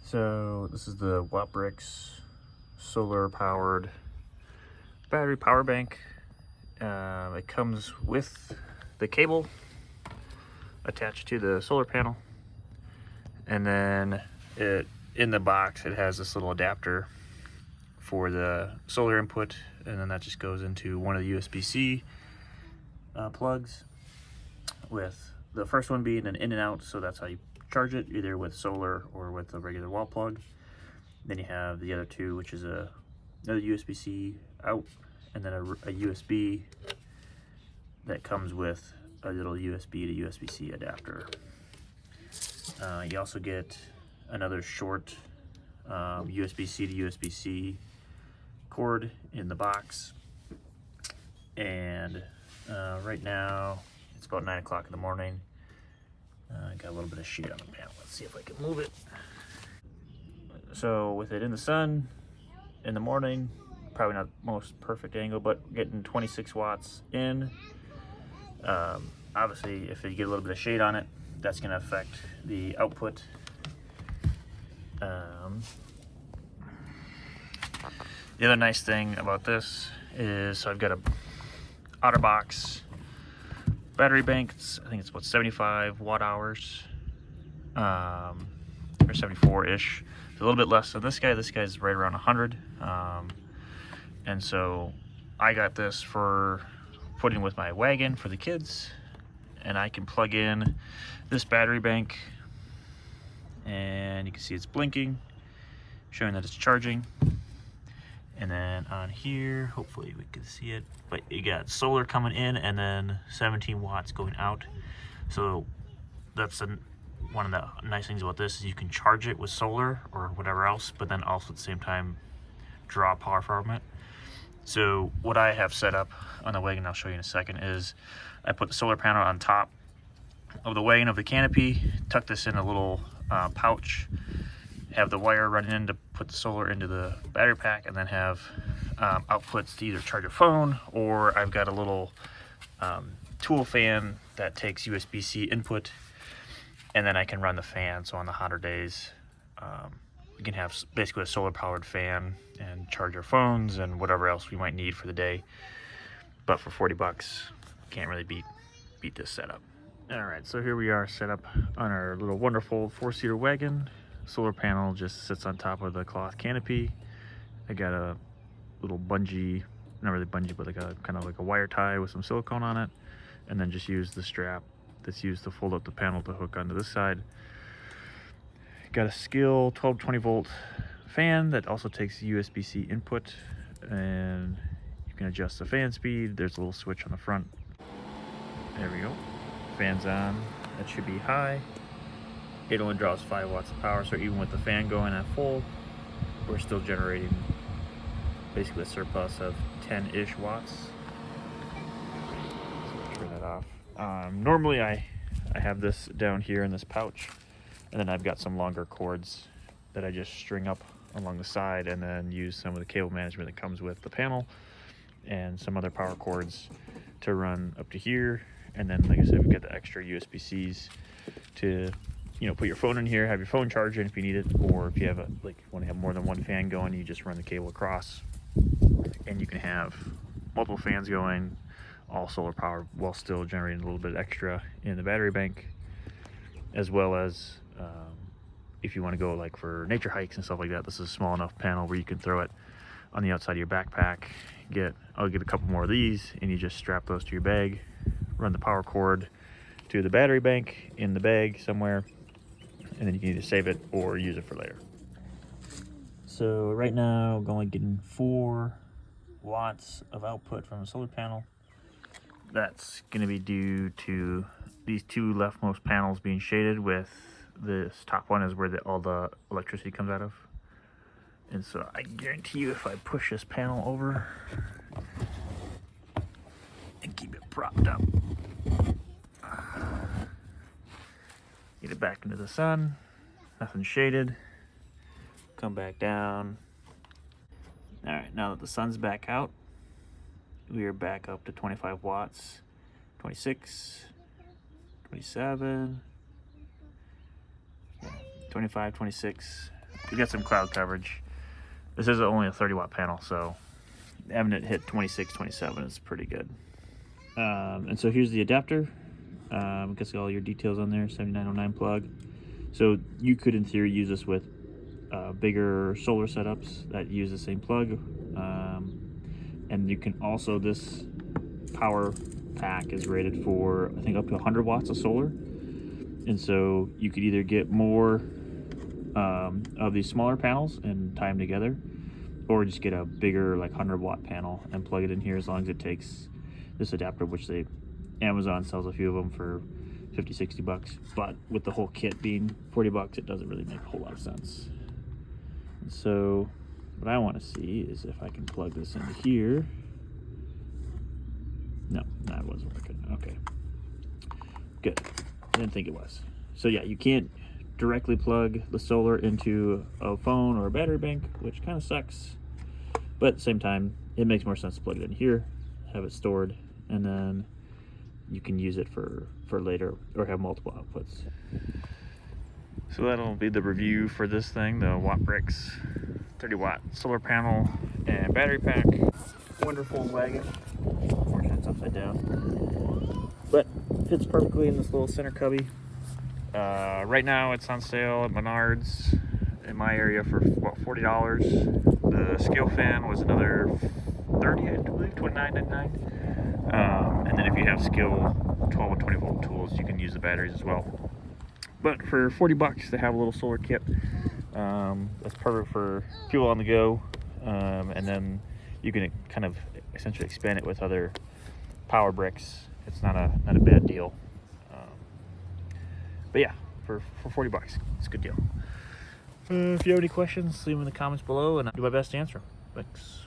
So this is the Wattbricks solar powered battery power bank. It comes with the cable attached to the solar panel, and then in the box it has this little adapter for the solar input, and then that just goes into one of the USB-C plugs, with the first one being an in and out, so that's how you charge it, either with solar or with a regular wall plug. Then you have the other two, which is another USB-C out, and then a USB that comes with a little USB to USB-C adapter. You also get another short USB-C to USB-C cord in the box. And right now it's about 9 o'clock in the morning. Got a little bit of shade on the panel. Let's see if I can move it. So with it in the sun in the morning, probably not the most perfect angle, but getting 26 watts in. Obviously, if you get a little bit of shade on it, that's going to affect the output. The other nice thing about this is, so I've got a OtterBox battery bank. I think it's about 75 watt hours, or 74-ish. It's a little bit less than this guy. This guy's right around 100. And so I got this for putting with my wagon for the kids, and I can plug in this battery bank, and you can see it's blinking, showing that it's charging. And then on here, hopefully we can see it, but you got solar coming in and then 17 watts going out. So that's one of the nice things about this, is you can charge it with solar or whatever else, but then also at the same time draw power from it. So what I have set up on the wagon, I'll show you in a second, is I put the solar panel on top of the wagon of the canopy, tuck this in a little pouch, have the wire running in to put the solar into the battery pack, and then have outputs to either charge a phone, or I've got a little tool fan that takes USB-C input, and then I can run the fan. So on the hotter days, you can have basically a solar powered fan and charge our phones and whatever else we might need for the day. But for 40 bucks, can't really beat this setup. All right, so here we are set up on our little wonderful 4-seater wagon. Solar panel just sits on top of the cloth canopy. I got a little bungee, not really bungee, but like a kind of like a wire tie with some silicone on it, and then just use the strap that's used to fold up the panel to hook onto this side. Got a Skill 12-20 volt fan that also takes USB-C input, and you can adjust the fan speed. There's a little switch on the front. There we go. Fan's on. That should be high. It only draws 5 watts of power, so even with the fan going at full, we're still generating basically a surplus of 10-ish watts. So turn that off. Normally I have this down here in this pouch, and then I've got some longer cords that I just string up along the side, and then use some of the cable management that comes with the panel and some other power cords to run up to here. And then, like I said, we've got the extra USB-Cs to, put your phone in here, have your phone charging if you need it, or if you have want to have more than one fan going, you just run the cable across, and you can have multiple fans going, all solar powered, while still generating a little bit extra in the battery bank, as well as if you want to go like for nature hikes and stuff like that. This is a small enough panel where you can throw it on the outside of your backpack. I'll get a couple more of these, and you just strap those to your bag, run the power cord to the battery bank in the bag somewhere, and then you can either save it or use it for later. So right now I'm only getting 4 watts of output from the solar panel. That's going to be due to these 2 leftmost panels being shaded, with this top one is where all the electricity comes out of. And so I guarantee you, if I push this panel over and keep it propped up, get it back into the sun, nothing shaded, come back down. All right, now that the sun's back out, we are back up to 25 watts, 26, 27, 25, 26. you got some cloud coverage. This is only a 30-watt panel, so having it hit 26, 27 is pretty good. And so here's the adapter. Gets all your details on there, 7909 plug. So you could, in theory, use this with bigger solar setups that use the same plug. And you can also, this power pack is rated for, I think, up to 100 watts of solar. And so you could either get more of these smaller panels and tie them together, or just get a bigger, like 100-watt panel and plug it in here, as long as it takes this adapter, which Amazon sells a few of them for 50, 60 bucks. But with the whole kit being 40 bucks, it doesn't really make a whole lot of sense. And so what I want to see is if I can plug this into here. No, that wasn't working. Okay, good. Didn't think it was. So yeah, you can't directly plug the solar into a phone or a battery bank, which kind of sucks. But at the same time, it makes more sense to plug it in here, have it stored, and then you can use it for later, or have multiple outputs. So that'll be the review for this thing, the Wattbricks 30-watt solar panel and battery pack. Wonderful wagon. Unfortunately, it's upside down, but fits perfectly in this little center cubby. Right now it's on sale at Menards in my area for about $40. The scale fan was another $30, I believe, $29.99. And then if you have scale 12 and 20 volt tools, you can use the batteries as well. But for 40 bucks to have a little solar kit, that's perfect for fuel on the go. And then you can kind of essentially expand it with other power bricks. It's not a bad deal. But yeah, for 40 bucks, it's a good deal. If you have any questions, leave them in the comments below, and I'll do my best to answer them. Thanks.